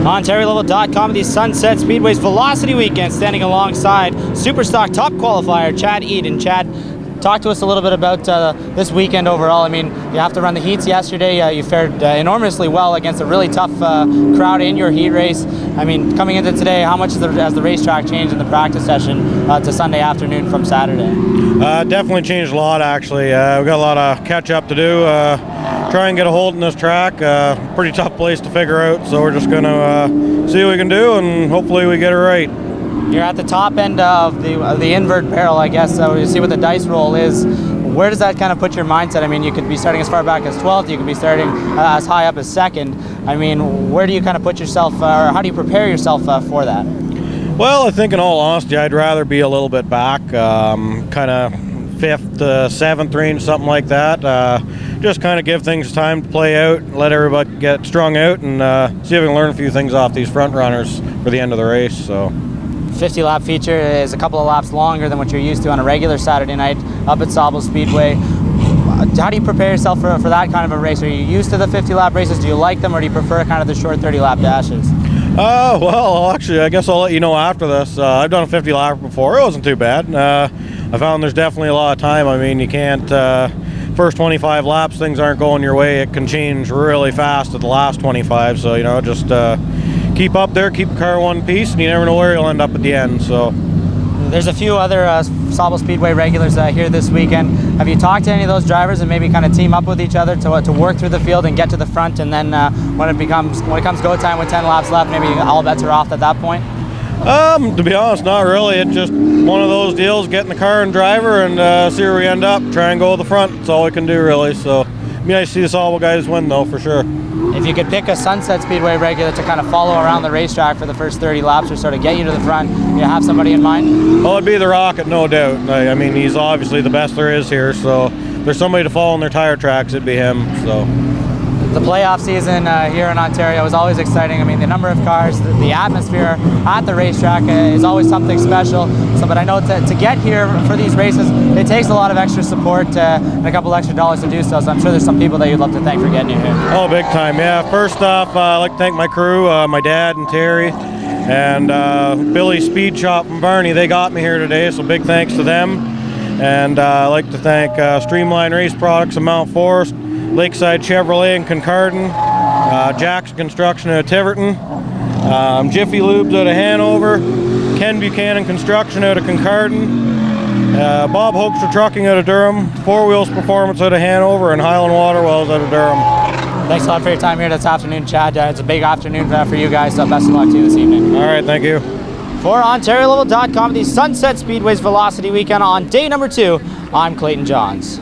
OntarioLevel.com, the Sunset Speedway's Velocity Weekend, standing alongside Superstock top qualifier Chad Eden. Chad, talk to us a little bit about this weekend overall. I mean, you have to run the heats yesterday. You fared enormously well against a really tough crowd in your heat race. I mean, coming into today, how much has the racetrack changed in the practice session to Sunday afternoon from Saturday? Definitely changed a lot, actually. We've got a lot of catch up to do. Try and get a hold in this track. Pretty tough place to figure out, so we're just going to see what we can do, and hopefully we get it right. You're at the top end of the invert barrel, I guess. So you see what the dice roll is. Where does that kind of put your mindset? I mean, you could be starting as far back as 12th. You could be starting as high up as 2nd. I mean, where do you kind of put yourself, or how do you prepare yourself for that? Well, I think in all honesty, I'd rather be a little bit back, kind of 5th to 7th range, something like that. Just kind of give things time to play out, let everybody get strung out, and see if we can learn a few things off these front runners for the end of the race. So, 50-lap feature is a couple of laps longer than what you're used to on a regular Saturday night up at Sunset Speedway. How do you prepare yourself for that kind of a race? Are you used to the 50-lap races? Do you like them, or do you prefer kind of the short 30-lap dashes? Well, actually, I guess I'll let you know after this. I've done a 50-lap before. It wasn't too bad. I found there's definitely a lot of time. I mean, you can't, first 25 laps, things aren't going your way. It can change really fast at the last 25. So, just keep up there, keep the car one piece, and you never know where you'll end up at the end. So, there's a few other Sunset Speedway regulars here this weekend. Have you talked to any of those drivers and maybe kind of team up with each other to work through the field and get to the front, and then when it comes go time with 10 laps left, maybe all bets are off at that point? To be honest, not really. It's just one of those deals, get in the car and driver and see where we end up. Try and go to the front. That's all we can do, really. So, it'd be nice to see us all guys win, though, for sure. If you could pick a Sunset Speedway regular to kind of follow around the racetrack for the first 30 laps or sort of get you to the front, you have somebody in mind? Well, it'd be the Rocket, no doubt. I mean, he's obviously the best there is here, so if there's somebody to follow on their tire tracks, it'd be him. So, the playoff season here in Ontario is always exciting. I mean, the number of cars, the atmosphere at the racetrack is always something special. So, but I know to get here for these races, it takes a lot of extra support and a couple extra dollars to do so. So I'm sure there's some people that you'd love to thank for getting you here. Oh, big time, yeah. First off, I'd like to thank my crew, my dad and Terry, and Billy Speed Shop from Barney. They got me here today, so big thanks to them. And I'd like to thank Streamline Race Products of Mount Forest, Lakeside Chevrolet in Kincardine, Jackson Construction out of Tiverton, Jiffy Lubes out of Hanover, Ken Buchanan Construction out of Kincardine, Bob Hoekstra Trucking out of Durham, Four Wheels Performance out of Hanover, and Highland Water Wells out of Durham. Thanks a lot for your time here this afternoon, Chad. It's a big afternoon for you guys, so best of luck to you this evening. All right, thank you. For OntarioLevel.com, the Sunset Speedway's Velocity Weekend on day number 2, I'm Clayton Johns.